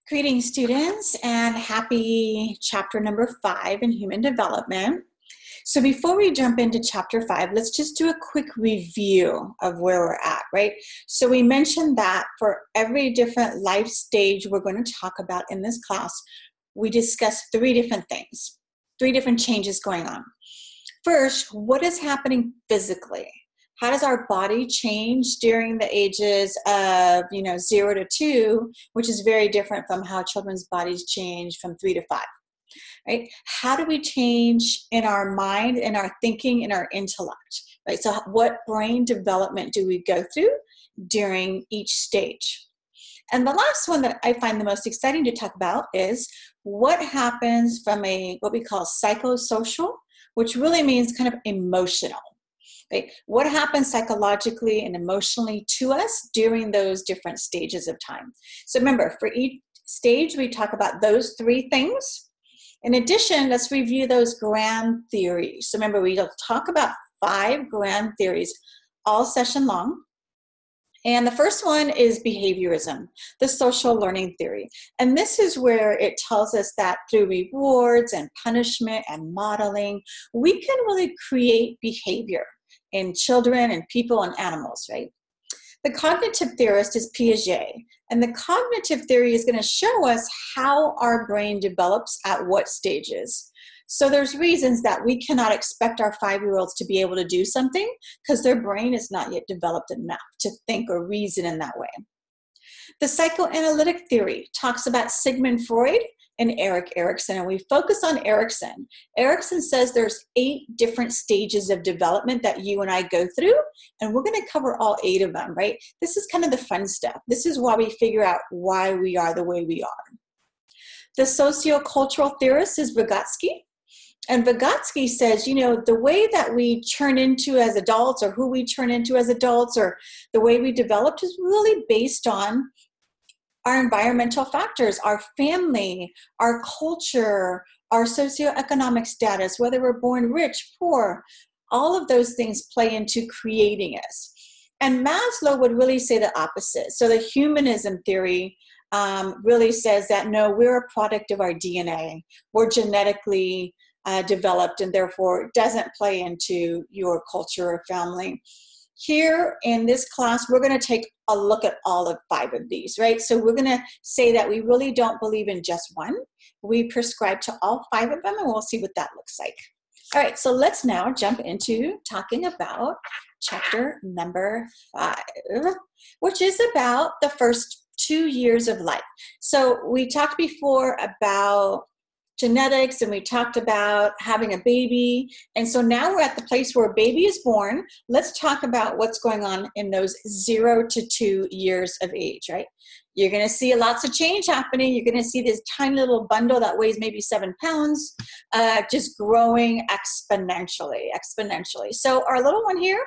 Greetings, students, and happy chapter number 5 in human development. So before we jump into chapter 5, let's just do a quick review of where we're at, right? So we mentioned that for every different life stage we're going to talk about in this class, we discussed 3 different things, 3 different changes going on. First, what is happening physically? How does our body change during the ages of, 0 to 2, which is very different from how children's bodies change from 3 to 5, right? How do we change in our mind, in our thinking, in our intellect, right? So what brain development do we go through during each stage? And the last one that I find the most exciting to talk about is what happens from what we call psychosocial, which really means kind of emotional. Right? What happens psychologically and emotionally to us during those different stages of time? So remember, for each stage, we talk about those 3 things. In addition, let's review those grand theories. So remember, we'll talk about 5 grand theories all session long. And the first one is behaviorism, the social learning theory. And this is where it tells us that through rewards and punishment and modeling, we can really create behavior in children and people and animals, right? The cognitive theorist is Piaget, and the cognitive theory is going to show us how our brain develops at what stages. So there's reasons that we cannot expect our 5-year-olds to be able to do something because their brain is not yet developed enough to think or reason in that way. The psychoanalytic theory talks about Sigmund Freud and Erik Erikson, and we focus on Erikson. Erikson says there's 8 different stages of development that you and I go through, and we're going to cover all 8 of them, right? This is kind of the fun stuff. This is why we figure out why we are the way we are. The sociocultural theorist is Vygotsky, and Vygotsky says, the way that we turn into as adults, or who we turn into as adults, or the way we developed is really based on our environmental factors, our family, our culture, our socioeconomic status, whether we're born rich, poor, all of those things play into creating us. And Maslow would really say the opposite. So the humanism theory really says that, no, we're a product of our DNA. We're genetically developed, and therefore it doesn't play into your culture or family. Here in this class, we're going to take a look at all of 5 of these, right? So we're going to say that we really don't believe in just one. We prescribe to all 5 of them, and we'll see what that looks like. All right, so let's now jump into talking about chapter number 5, which is about the first 2 years of life. So we talked before about genetics, and we talked about having a baby. And so now we're at the place where a baby is born. Let's talk about what's going on in those 0 to 2 years of age, right? You're going to see lots of change happening. You're going to see this tiny little bundle that weighs maybe 7 pounds, just growing exponentially. So our little one here,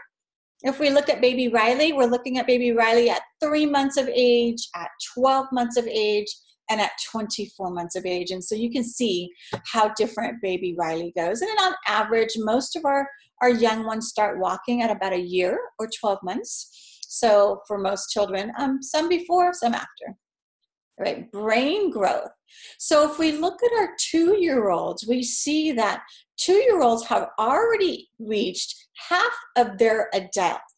if we look at baby Riley, we're looking at baby Riley at 3 months of age, at 12 months of age, and at 24 months of age. And so you can see how different baby Riley goes. And then on average, most of our young ones start walking at about a year or 12 months. So for most children, some before, some after. Right? Brain growth. So if we look at our 2-year-olds, we see that 2-year-olds have already reached half of their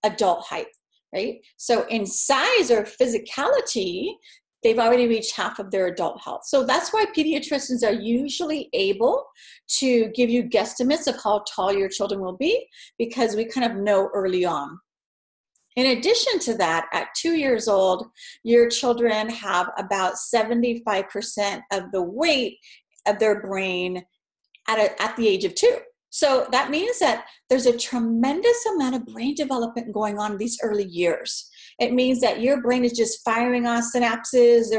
adult height, right? So in size or physicality, they've already reached half of their adult health. So that's why pediatricians are usually able to give you guesstimates of how tall your children will be, because we kind of know early on. In addition to that, at 2 years old, your children have about 75% of the weight of their brain at the age of 2. So that means that there's a tremendous amount of brain development going on in these early years. It means that your brain is just firing off synapses.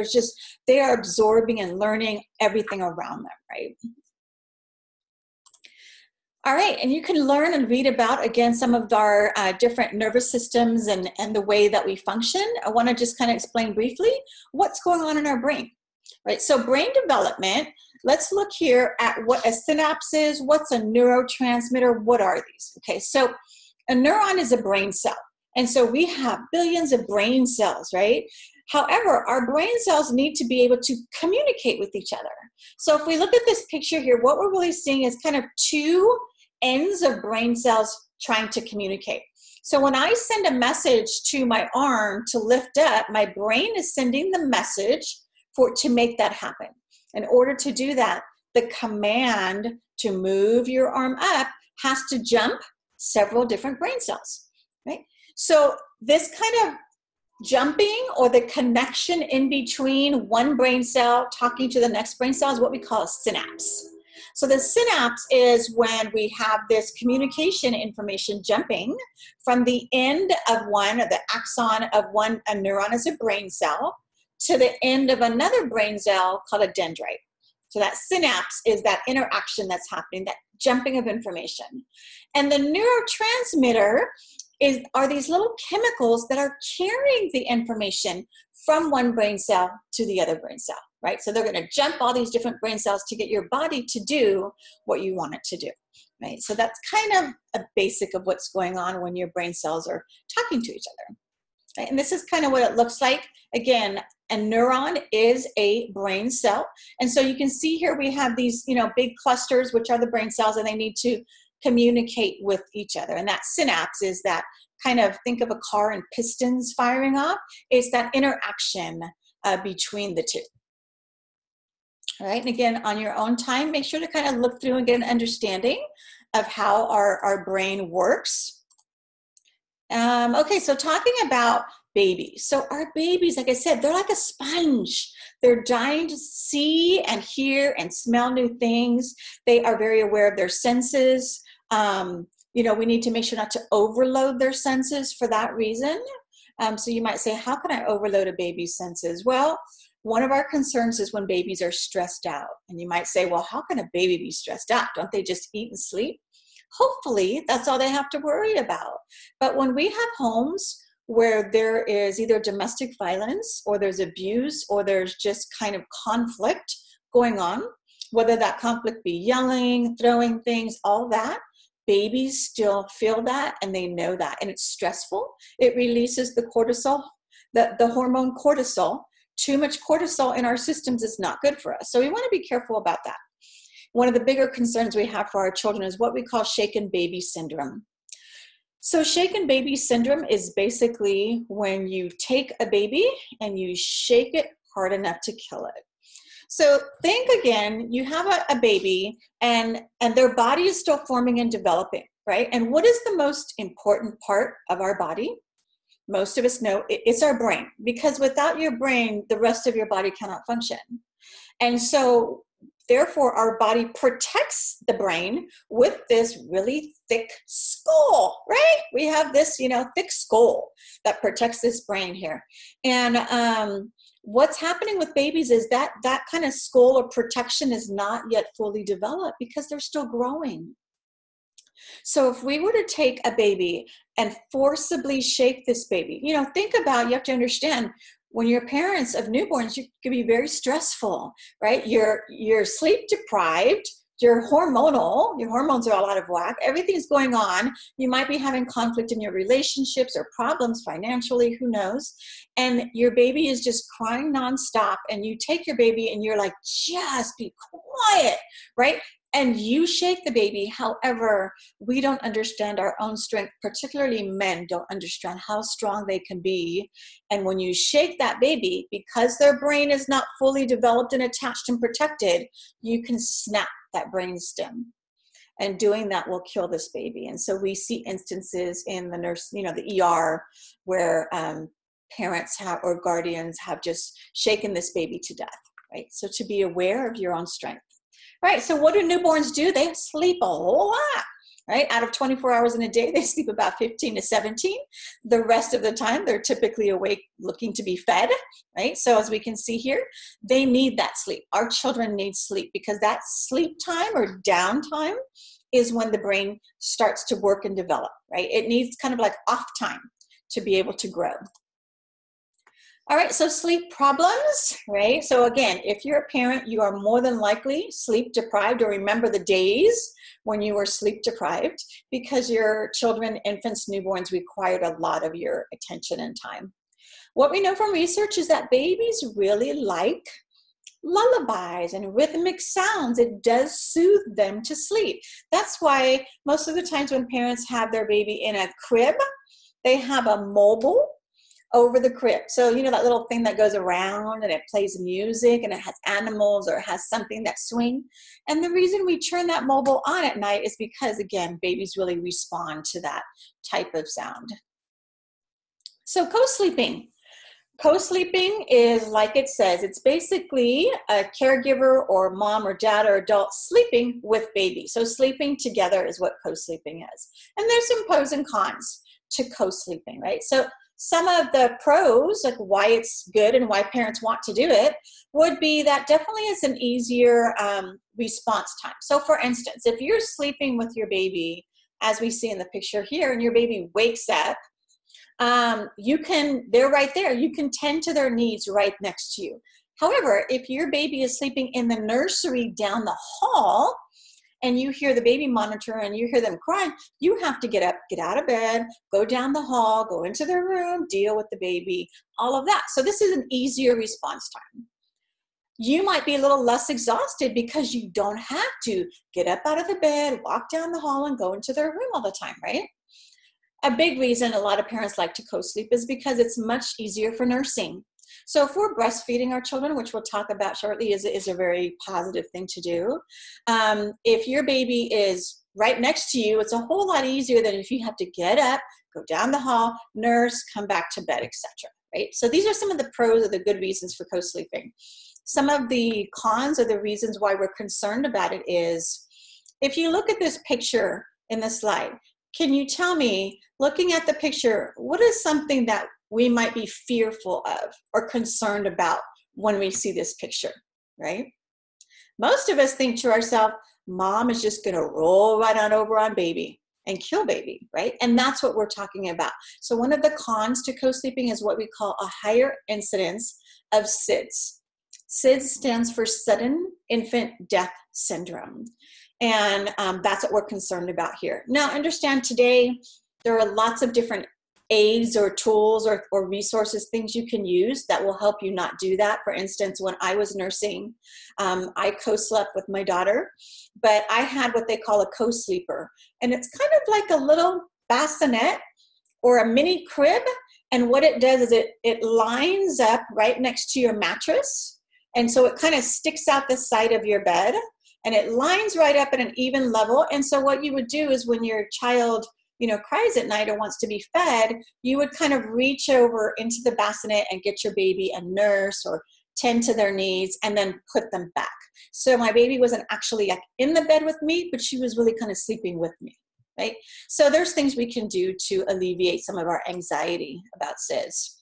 They are absorbing and learning everything around them, right? All right, and you can learn and read about, again, some of our different nervous systems and the way that we function. I want to just kind of explain briefly what's going on in our brain, right? So brain development, let's look here at what a synapse is, what's a neurotransmitter, what are these? Okay, so a neuron is a brain cell. And so we have billions of brain cells, right? However, our brain cells need to be able to communicate with each other. So if we look at this picture here, what we're really seeing is kind of two ends of brain cells trying to communicate. So when I send a message to my arm to lift up, my brain is sending the message to make that happen. In order to do that, the command to move your arm up has to jump several different brain cells, right? So this kind of jumping, or the connection in between one brain cell talking to the next brain cell, is what we call a synapse. So the synapse is when we have this communication information jumping from the end of one, the axon of one, a neuron is a brain cell, to the end of another brain cell called a dendrite. So that synapse is that interaction that's happening, that jumping of information. And the neurotransmitter are these little chemicals that are carrying the information from one brain cell to the other brain cell, right? So they're going to jump all these different brain cells to get your body to do what you want it to do, right? So that's kind of a basic of what's going on when your brain cells are talking to each other, right? And this is kind of what it looks like. Again, a neuron is a brain cell. And so you can see here we have these, big clusters, which are the brain cells, and they need to communicate with each other. And that synapse is that kind of, think of a car and pistons firing off. It's that interaction between the two. All right, and again, on your own time, make sure to kind of look through and get an understanding of how our brain works. Okay, so talking about babies. So our babies, like I said, they're like a sponge. They're dying to see and hear and smell new things. They are very aware of their senses. We need to make sure not to overload their senses for that reason. So you might say, how can I overload a baby's senses? Well, one of our concerns is when babies are stressed out. And you might say, well, how can a baby be stressed out? Don't they just eat and sleep? Hopefully, that's all they have to worry about. But when we have homes where there is either domestic violence, or there's abuse, or there's just kind of conflict going on, whether that conflict be yelling, throwing things, all that, babies still feel that and they know that, and it's stressful. It releases the cortisol, the hormone cortisol. Too much cortisol in our systems is not good for us. So we want to be careful about that. One of the bigger concerns we have for our children is what we call shaken baby syndrome. So shaken baby syndrome is basically when you take a baby and you shake it hard enough to kill it. So think again, you have a baby and their body is still forming and developing, right? And what is the most important part of our body? Most of us know it's our brain, because without your brain, the rest of your body cannot function. And so therefore, our body protects the brain with this really thick skull, right? We have this, thick skull that protects this brain here. And what's happening with babies is that kind of skull of protection is not yet fully developed because they're still growing. So if we were to take a baby and forcibly shake this baby, think about, you have to understand, when you're parents of newborns, you can be very stressful, right? You're sleep deprived, you're hormonal, your hormones are all out of whack, everything's going on. You might be having conflict in your relationships or problems financially, who knows? And your baby is just crying nonstop, and you take your baby and you're like, just be quiet, right? And you shake the baby. However, we don't understand our own strength, particularly men don't understand how strong they can be. And when you shake that baby, because their brain is not fully developed and attached and protected, you can snap that brain stem. And doing that will kill this baby. And so we see instances in the the ER, where parents or guardians have just shaken this baby to death, right? So to be aware of your own strength. Right, so what do newborns do? They sleep a whole lot, right? Out of 24 hours in a day, they sleep about 15 to 17. The rest of the time, they're typically awake looking to be fed, right? So as we can see here, they need that sleep. Our children need sleep, because that sleep time or downtime is when the brain starts to work and develop, right? It needs kind of like off time to be able to grow. All right, so sleep problems, right? So again, if you're a parent, you are more than likely sleep deprived, or remember the days when you were sleep deprived, because your children, infants, newborns required a lot of your attention and time. What we know from research is that babies really like lullabies and rhythmic sounds. It does soothe them to sleep. That's why most of the times when parents have their baby in a crib, they have a mobile over the crib. So, you know, that little thing that goes around and it plays music and it has animals or it has something that swing. And the reason we turn that mobile on at night is because, again, babies really respond to that type of sound. So co-sleeping. Co-sleeping is, like it says, it's basically a caregiver or mom or dad or adult sleeping with baby. So sleeping together is what co-sleeping is. And there's some pros and cons to co-sleeping, right? So some of the pros, like why it's good and why parents want to do it, would be that definitely is an easier response time. So for instance, if you're sleeping with your baby, as we see in the picture here, and your baby wakes up, they're right there. You can tend to their needs right next to you. However, if your baby is sleeping in the nursery down the hall and you hear the baby monitor and you hear them crying, you have to get up, get out of bed, go down the hall, go into their room, deal with the baby, all of that. So this is an easier response time. You might be a little less exhausted because you don't have to get up out of the bed, walk down the hall, and go into their room all the time, right? A big reason a lot of parents like to co-sleep is because it's much easier for nursing. So if we're breastfeeding our children, which we'll talk about shortly, is a very positive thing to do. If your baby is right next to you, it's a whole lot easier than if you have to get up, go down the hall, nurse, come back to bed, etc. Right? So these are some of the pros or the good reasons for co-sleeping. Some of the cons or the reasons why we're concerned about it is, if you look at this picture in the slide, can you tell me, looking at the picture, what is something that we might be fearful of or concerned about when we see this picture, right? Most of us think to ourselves, mom is just going to roll right on over on baby and kill baby, right? And that's what we're talking about. So one of the cons to co-sleeping is what we call a higher incidence of SIDS. SIDS stands for Sudden Infant Death Syndrome. And that's what we're concerned about here. Now, understand today, there are lots of different aids or tools or resources, things you can use that will help you not do that. For instance, when I was nursing, I co-slept with my daughter, but I had what they call a co-sleeper. And it's kind of like a little bassinet or a mini crib. And what it does is it lines up right next to your mattress. And so it kind of sticks out the side of your bed. And it lines right up at an even level. And so what you would do is when your child, cries at night or wants to be fed, you would kind of reach over into the bassinet and get your baby a nurse or tend to their needs and then put them back. So my baby wasn't actually in the bed with me, but she was really kind of sleeping with me, right? So there's things we can do to alleviate some of our anxiety about SIDS.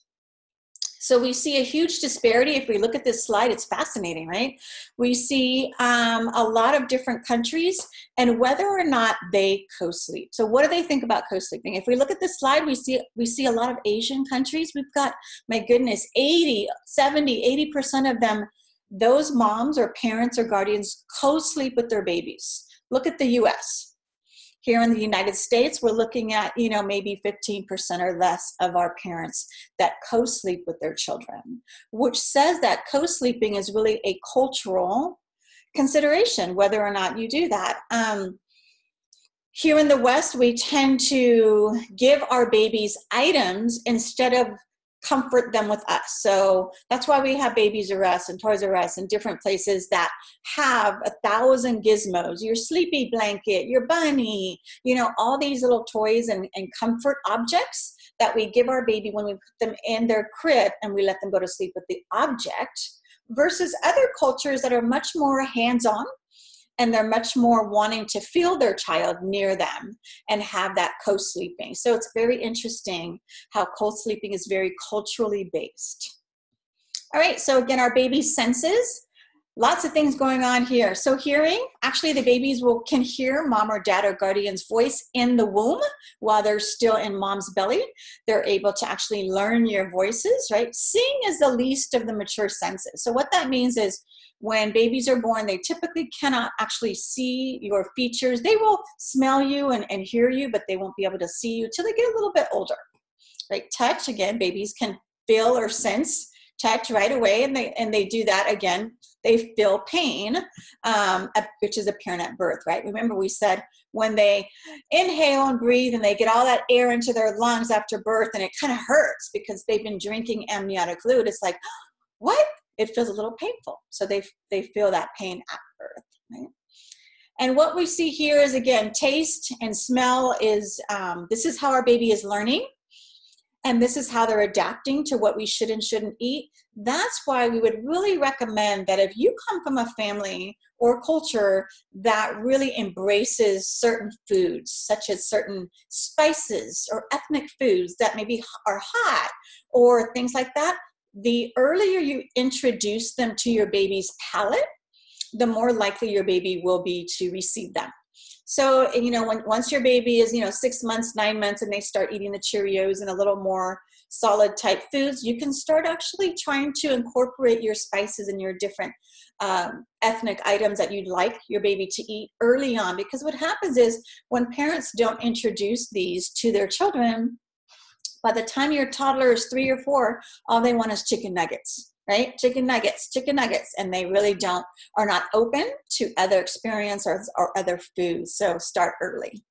So we see a huge disparity. If we look at this slide, it's fascinating, right? We see a lot of different countries and whether or not they co-sleep. So what do they think about co-sleeping? If we look at this slide, we see a lot of Asian countries. We've got, my goodness, 80, 70, 80% of them, those moms or parents or guardians co-sleep with their babies. Look at the US. Here in the United States, we're looking at, maybe 15% or less of our parents that co-sleep with their children, which says that co-sleeping is really a cultural consideration, whether or not you do that. Here in the West, we tend to give our babies items instead of comfort them with us. So that's why we have Babies R Us and Toys R Us and different places that have 1,000 gizmos, your sleepy blanket, your bunny, all these little toys and comfort objects that we give our baby when we put them in their crib and we let them go to sleep with the object, versus other cultures that are much more hands-on and they're much more wanting to feel their child near them and have that co-sleeping. So it's very interesting how co-sleeping is very culturally based. All right, so again, our baby's senses, lots of things going on here. So hearing, actually the babies can hear mom or dad or guardian's voice in the womb while they're still in mom's belly. They're able to actually learn your voices, right? Seeing is the least of the mature senses. So what that means is when babies are born, they typically cannot actually see your features. They will smell you and hear you, but they won't be able to see you till they get a little bit older, right? Touch, again, babies can feel or sense touch right away, and they do that again. They feel pain, which is apparent at birth, right? Remember we said when they inhale and breathe and they get all that air into their lungs after birth, and it kind of hurts because they've been drinking amniotic fluid. It's like, what? It feels a little painful. So they feel that pain at birth, right? And what we see here is, again, taste and smell is, this is how our baby is learning. And this is how they're adapting to what we should and shouldn't eat. That's why we would really recommend that if you come from a family or culture that really embraces certain foods, such as certain spices or ethnic foods that maybe are hot or things like that, the earlier you introduce them to your baby's palate, the more likely your baby will be to receive them. So, once your baby is, 6 months, 9 months, and they start eating the Cheerios and a little more solid type foods, you can start actually trying to incorporate your spices and your different ethnic items that you'd like your baby to eat early on. Because what happens is when parents don't introduce these to their children, by the time your toddler is 3 or 4, all they want is chicken nuggets. Right? Chicken nuggets, and they really are not open to other experiences or other foods. So start early.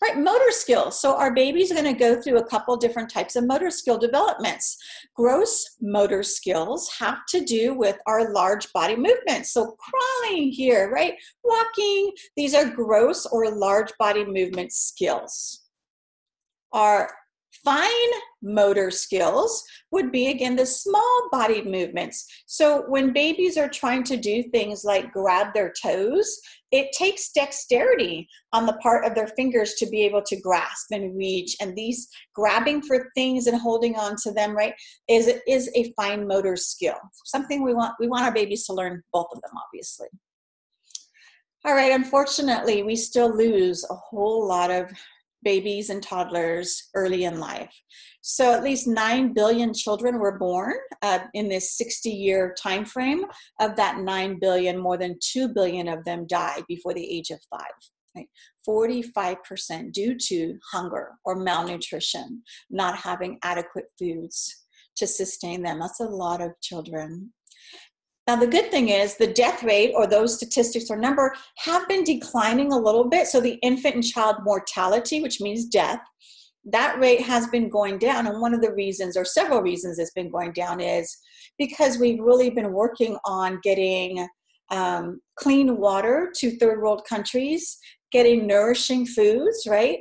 Right, motor skills. So our baby's going to go through a couple different types of motor skill developments. Gross motor skills have to do with our large body movements. So crawling here, right? Walking, these are gross or large body movement skills. Our fine motor skills would be, again, the small bodied movements. So when babies are trying to do things like grab their toes, it takes dexterity on the part of their fingers to be able to grasp and reach. And these grabbing for things and holding on to them, right, is a fine motor skill. Something we want our babies to learn, both of them, obviously. All right, unfortunately, we still lose a whole lot of babies and toddlers early in life. So at least 9 billion children were born in this 60-year time frame. Of that 9 billion, more than 2 billion of them died before the age of 5. Right? 45% due to hunger or malnutrition, not having adequate foods to sustain them. That's a lot of children. Now, the good thing is the death rate, or those statistics or number, have been declining a little bit. So the infant and child mortality, which means death, that rate has been going down. And one of the reasons, or several reasons it's been going down, is because we've really been working on getting clean water to third world countries, getting nourishing foods, right?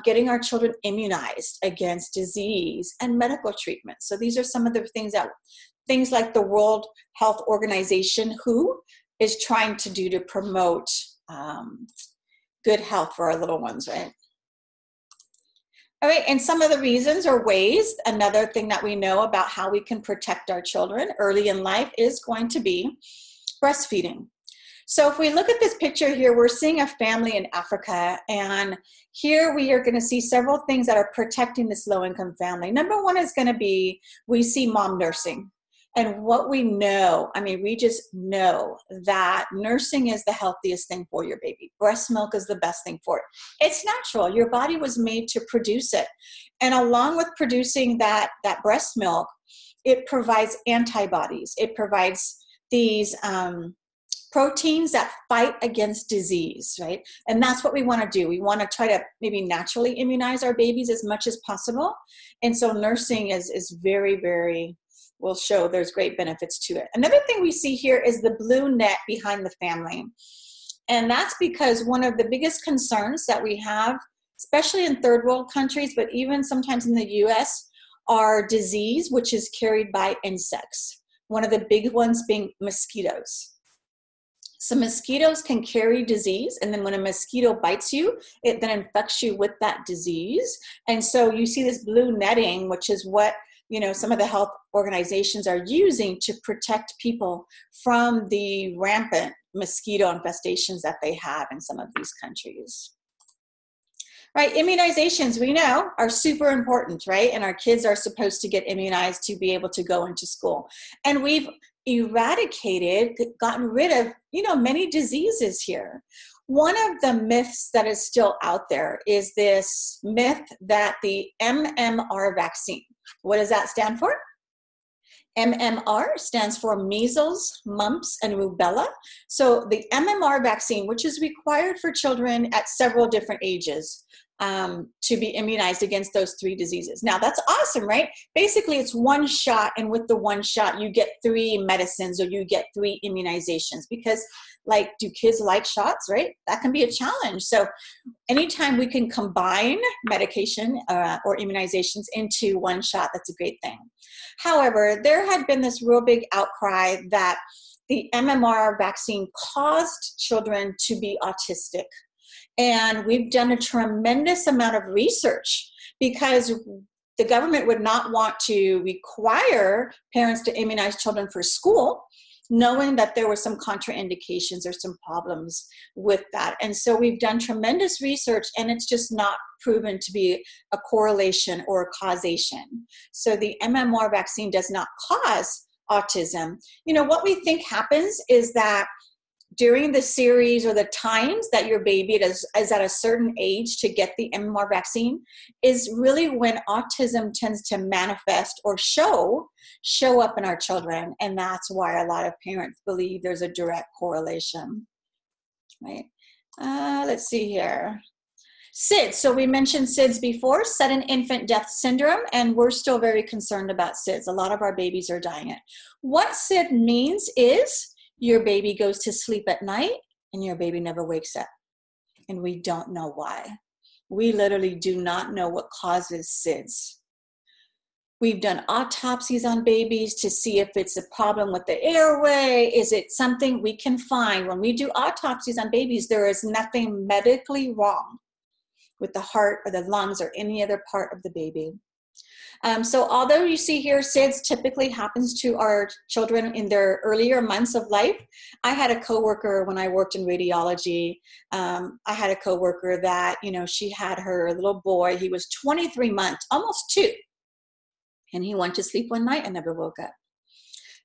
Getting our children immunized against disease and medical treatment. So these are some of the things like the World Health Organization, WHO, is trying to do to promote good health for our little ones, right? All right, and some of the reasons or ways, another thing that we know about how we can protect our children early in life is going to be breastfeeding. So if we look at this picture here, we're seeing a family in Africa, and here we are going to see several things that are protecting this low-income family. Number one is going to be, we see mom nursing. And what we know, we just know that nursing is the healthiest thing for your baby. Breast milk is the best thing for it. It's natural. Your body was made to produce it. And along with producing that breast milk, it provides antibodies. It provides these proteins that fight against disease, right? And that's what we want to do. We want to try to maybe naturally immunize our babies as much as possible. And so nursing is very, very, will show there's great benefits to it. Another thing we see here is the blue net behind the family. And that's because one of the biggest concerns that we have, especially in third world countries, but even sometimes in the US, are disease, which is carried by insects. One of the big ones being mosquitoes. So mosquitoes can carry disease, and then when a mosquito bites you, it then infects you with that disease. And so you see this blue netting, which is what some of the health organizations are using to protect people from the rampant mosquito infestations that they have in some of these countries. Right, immunizations, we know, are super important, right? And our kids are supposed to get immunized to be able to go into school. And we've eradicated, gotten rid of, many diseases here. One of the myths that is still out there is this myth that the MMR vaccine, what does that stand for? MMR stands for measles, mumps, and rubella. So the MMR vaccine, which is required for children at several different ages, to be immunized against those 3 diseases. Now that's awesome, right? Basically it's one shot, and with the one shot you get 3 medicines, or you get 3 immunizations, because do kids like shots, right? That can be a challenge. So anytime we can combine medication or immunizations into one shot, that's a great thing. However, there had been this real big outcry that the MMR vaccine caused children to be autistic. And we've done a tremendous amount of research, because the government would not want to require parents to immunize children for school, knowing that there were some contraindications or some problems with that. And so we've done tremendous research, and it's just not proven to be a correlation or a causation. So the MMR vaccine does not cause autism. What we think happens is that during the series or the times that your baby is at a certain age to get the MMR vaccine is really when autism tends to manifest or show up in our children. And that's why a lot of parents believe there's a direct correlation, right? Let's see here. SIDS. So we mentioned SIDS before, sudden infant death syndrome, and we're still very concerned about SIDS. A lot of our babies are dying it. What SID means is your baby goes to sleep at night and your baby never wakes up. And we don't know why. We literally do not know what causes SIDS. We've done autopsies on babies to see if it's a problem with the airway. Is it something we can find? When we do autopsies on babies, there is nothing medically wrong with the heart or the lungs or any other part of the baby. So although you see here SIDS typically happens to our children in their earlier months of life, I had a coworker when I worked in radiology. I had a coworker that, she had her little boy. He was 23 months, almost 2. And he went to sleep one night and never woke up.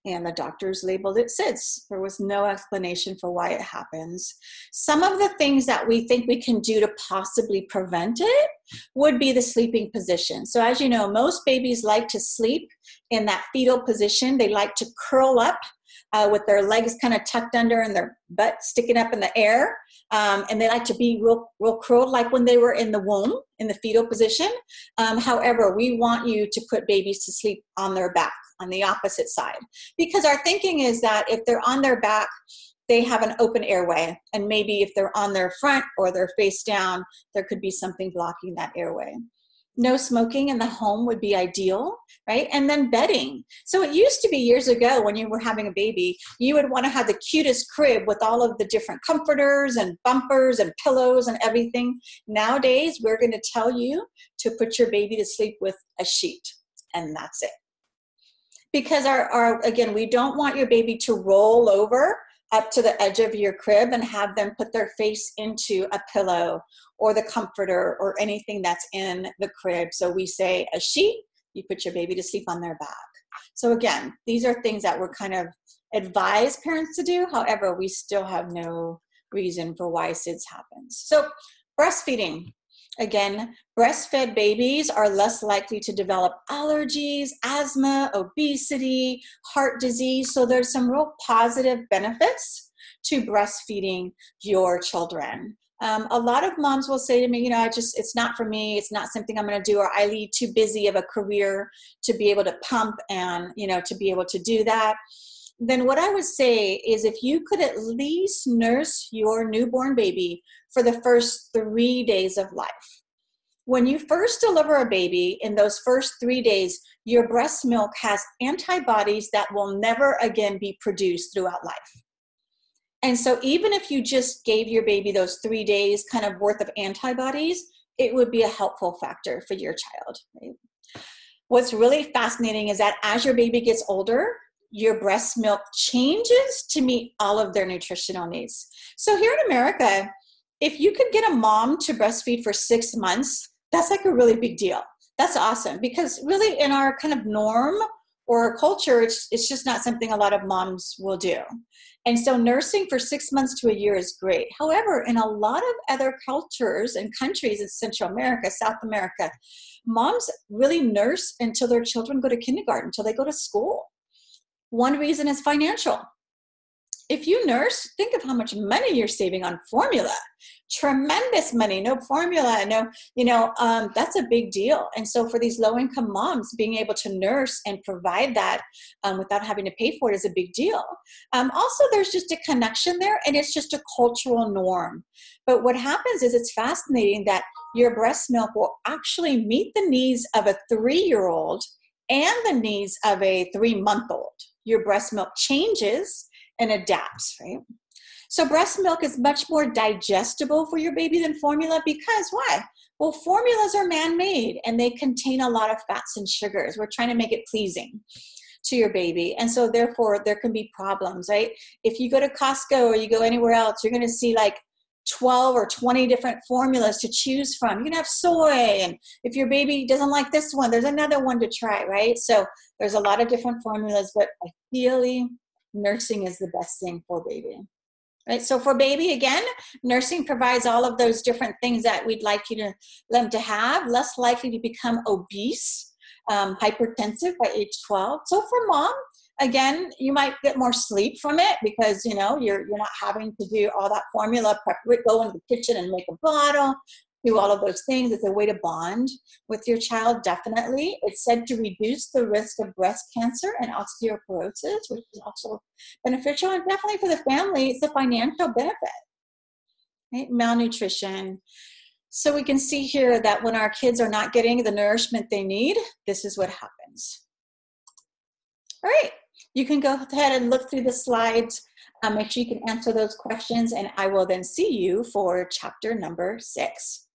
And the doctors labeled it SIDS. There was no explanation for why it happens. Some of the things that we think we can do to possibly prevent it would be the sleeping position. So as you know, most babies like to sleep in that fetal position. They like to curl up with their legs kind of tucked under and their butt sticking up in the air. And they like to be real curled, like when they were in the womb, in the fetal position. However, we want you to put babies to sleep on their back, on the opposite side. Because our thinking is that if they're on their back, they have an open airway. And maybe if they're on their front or they're face down, there could be something blocking that airway. No smoking in the home would be ideal, right? And then bedding. So it used to be years ago when you were having a baby, you would want to have the cutest crib with all of the different comforters and bumpers and pillows and everything. Nowadays, we're going to tell you to put your baby to sleep with a sheet, and that's it. Because again, we don't want your baby to roll over up to the edge of your crib and have them put their face into a pillow or the comforter or anything that's in the crib. So we say a sheet, you put your baby to sleep on their back. So again, these are things that we're kind of advise parents to do. However, we still have no reason for why SIDS happens. So breastfeeding. Again, breastfed babies are less likely to develop allergies, asthma, obesity, heart disease. So there's some real positive benefits to breastfeeding your children. A lot of moms will say to me, it's not for me. It's not something I'm going to do, or I lead too busy of a career to be able to pump and, to be able to do that. Then what I would say is if you could at least nurse your newborn baby for the first 3 days of life. When you first deliver a baby, in those first 3 days, your breast milk has antibodies that will never again be produced throughout life. And so even if you just gave your baby those 3 days kind of worth of antibodies, it would be a helpful factor for your child. Right? What's really fascinating is that as your baby gets older, your breast milk changes to meet all of their nutritional needs. So here in America, if you could get a mom to breastfeed for 6 months, that's like a really big deal. That's awesome, because really in our kind of norm or culture, it's just not something a lot of moms will do. And so nursing for 6 months to a year is great. However, in a lot of other cultures and countries in Central America, South America, moms really nurse until their children go to kindergarten, until they go to school. One reason is financial. If you nurse, think of how much money you're saving on formula. Tremendous money. No formula, that's a big deal. And so for these low-income moms, being able to nurse and provide that without having to pay for it is a big deal. Also, there's just a connection there, and it's just a cultural norm. But what happens is, it's fascinating that your breast milk will actually meet the needs of a 3-year-old and the needs of a 3-month-old. Your breast milk changes and adapts, right? So breast milk is much more digestible for your baby than formula, because why? Well, formulas are man-made and they contain a lot of fats and sugars. We're trying to make it pleasing to your baby. And so therefore there can be problems, right? If you go to Costco or you go anywhere else, you're going to see like 12 or 20 different formulas to choose from. You can have soy, and if your baby doesn't like this one, there's another one to try, right? So there's a lot of different formulas, but ideally nursing is the best thing for baby. Right? So for baby, again, nursing provides all of those different things that we'd like them to have. Less likely to become obese, hypertensive by age 12. So for mom, again, you might get more sleep from it, because you're not having to do all that formula prep, go into the kitchen and make a bottle, do all of those things. It's a way to bond with your child, definitely. It's said to reduce the risk of breast cancer and osteoporosis, which is also beneficial. And definitely for the family, it's a financial benefit. Right? Malnutrition. So we can see here that when our kids are not getting the nourishment they need, this is what happens. All right, you can go ahead and look through the slides. Make sure you can answer those questions, and I will then see you for chapter number 6.